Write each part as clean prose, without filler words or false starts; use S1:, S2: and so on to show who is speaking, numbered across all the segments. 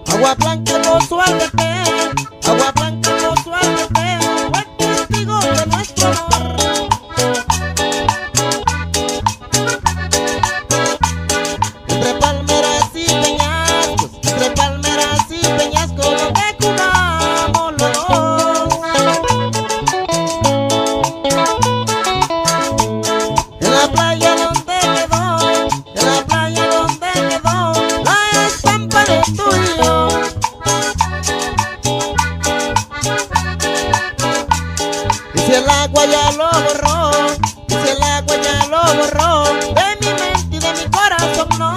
S1: Agua blanca no suéltate, agua blanca no suéltate, fue testigo de nuestro amor. Entre palmeras y peñascos, entre palmeras y peñascos, donde jugamos los dos. En la playa donde quedó, en la playa donde quedó la estampa de tu y yo. Y si el agua ya lo borró, y si el agua ya lo borró, de mi mente y de mi corazón no.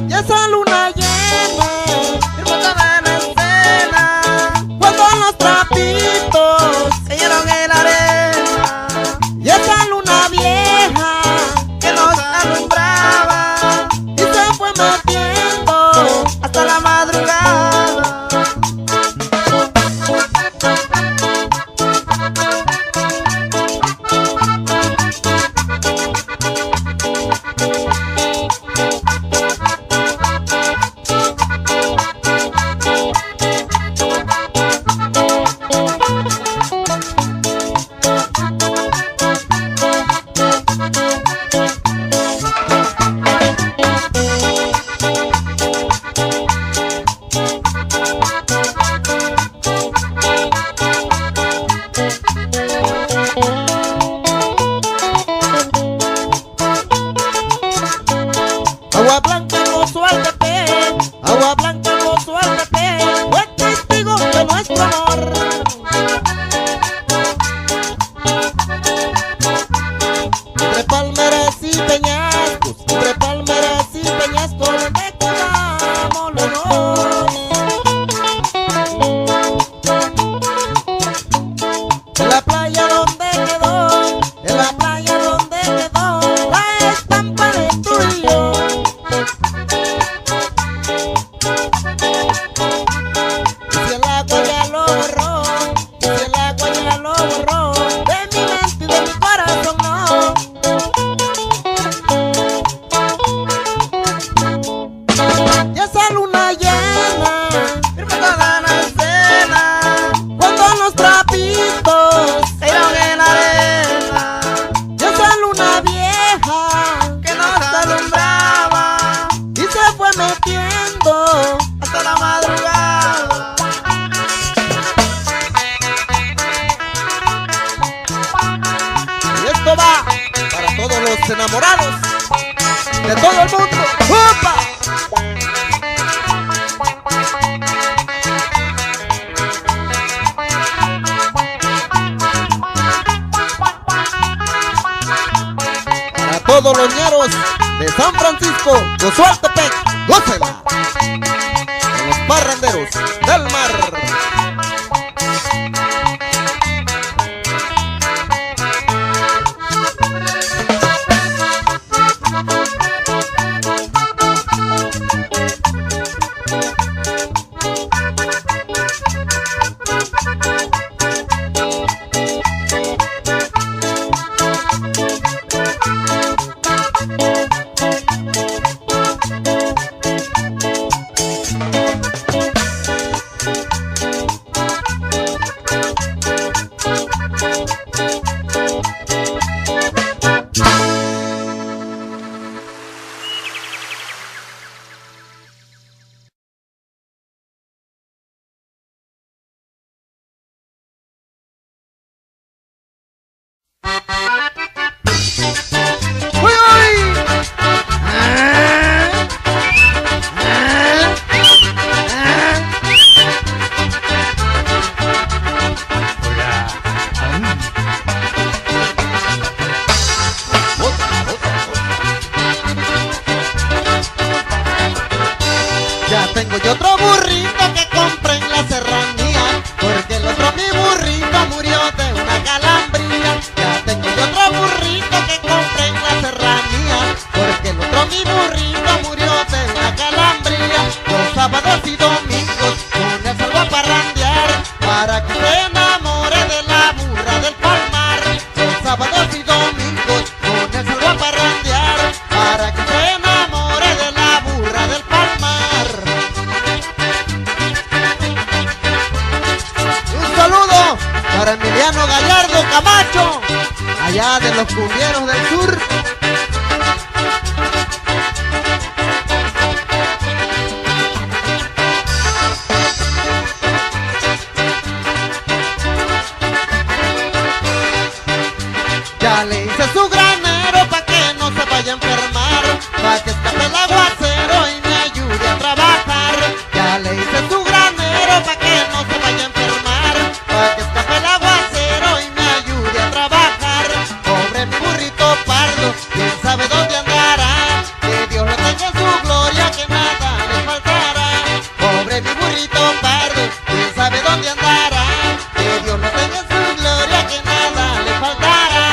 S1: Y esa luna llena, hermosa en escena, cuando los trapitos se llenaron en la arena. Y esa luna vieja que nos alumbraba y se fue metiendo hasta la madrugada. Agua blanca no suéltate, agua blanca no suéltate, fue testigo de nuestro amor. Entre palmeras y peñascos, entre palmeras y peñascos, donde jugamos los dos. En la playa donde quedó, en la playa donde quedó la estampa de tu y yo. Y si el agua ya lo borró, y si el agua ya lo borró, de mi mente y de mi corazón no. Y esa luna llena, hermosa en escena, cuando los trapitos se llenaron en la arena. Y esa luna vieja que nos alumbraba y se fue metiendo hasta la madrugada. Y esto va para todos los enamorados de todo el mundo. ¡Opa! Para todos los ñeros de San Francisco, Josualtepec, gócela. Con los parranderos del mar. Ya tengo yo otro burrito que compré en la serranía, porque el otro mi burrito murió de una calambría. Ya tengo yo otro burrito que compré en la serranía, porque el otro mi burrito murió de una calambría. Los sábados y domingos con él salgo a parrandear, para que se enamore de la burra del palmar. Los sábados y domingos con él salgo a parrandear, para que se enamore de la burra del palmar. Un saludo para Emiliano Gallardo Camacho, allá de los cumbieros del sur. Ya le hice su granero pa' que no se vaya a enfermar, pa' que escape el aguacero y me ayude a trabajar. Ya le hice su granero pa' que no se vaya a enfermar, pa' que escape el aguacero y me ayude a trabajar. Pobre mi burrito pardo, quién sabe dónde andará, que Dios lo tenga en su gloria, que nada le faltará. Pobre mi burrito pardo, quién sabe dónde andará, que Dios lo tenga en su gloria, que nada le faltará.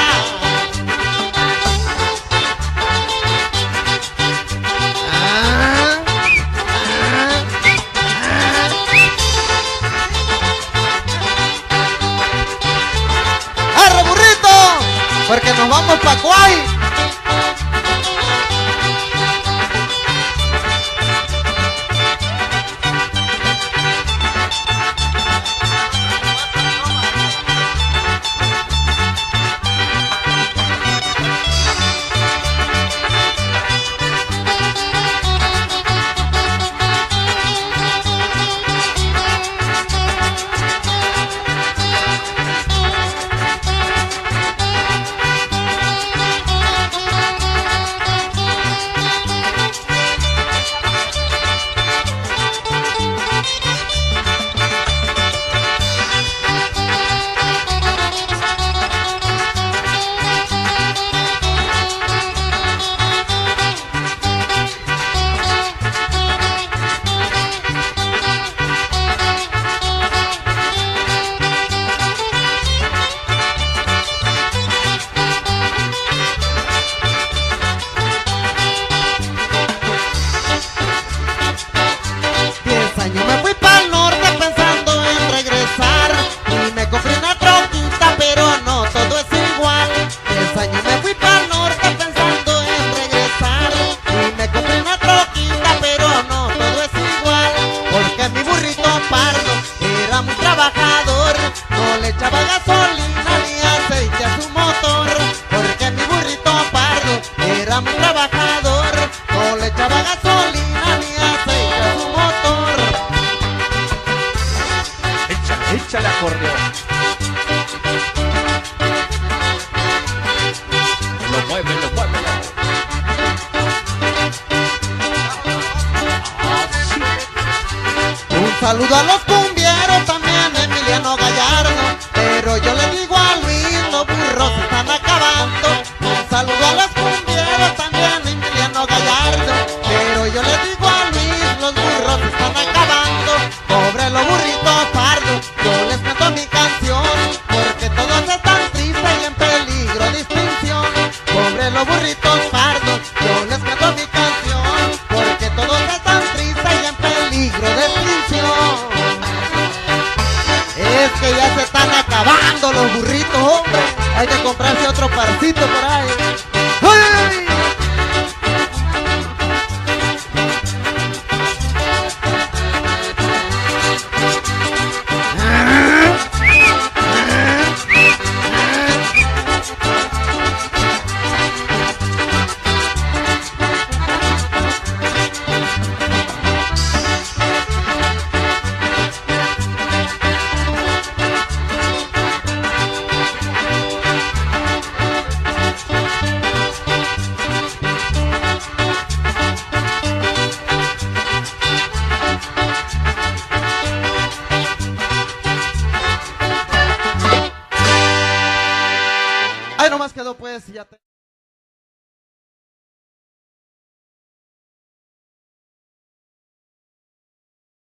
S1: Porque nos vamos pa' Cuay. Yo me fui pa'l norte pensando en regresar, y me compré una troquita, pero no todo es igual. 10 años me fui pa'l norte pensando en regresar, y me compré una troquita, pero no todo es igual. Porque mi burrito pardo era muy trabajador, no le echaba gasolina ni aceite a su motor. Porque mi burrito pardo era muy trabajador, no le echaba gasolina ni aceite a su motor.
S2: Échale acordeón. Muévelo.
S1: Un saludo a los cumbieros, también Emiliano Gallardo, pero yo le digo a Luis, los burros se están acabando. Un saludo a los cumbieros, también Emiliano Gallardo, pero yo le digo a Luis, los burros se están acabando. Pobre los burritos pardos, yo les canto mi canción, porque todos están tristes y en peligro de extinción. Pobre los burritos pardos, yo les canto mi canción, porque todos están tristes y en peligro de extinción. Es que ya se están acabando los burritos, hombre. Hay que comprarse otro parcito por ahí. ¡Ay! Ahí nomás quedó pues, ya te...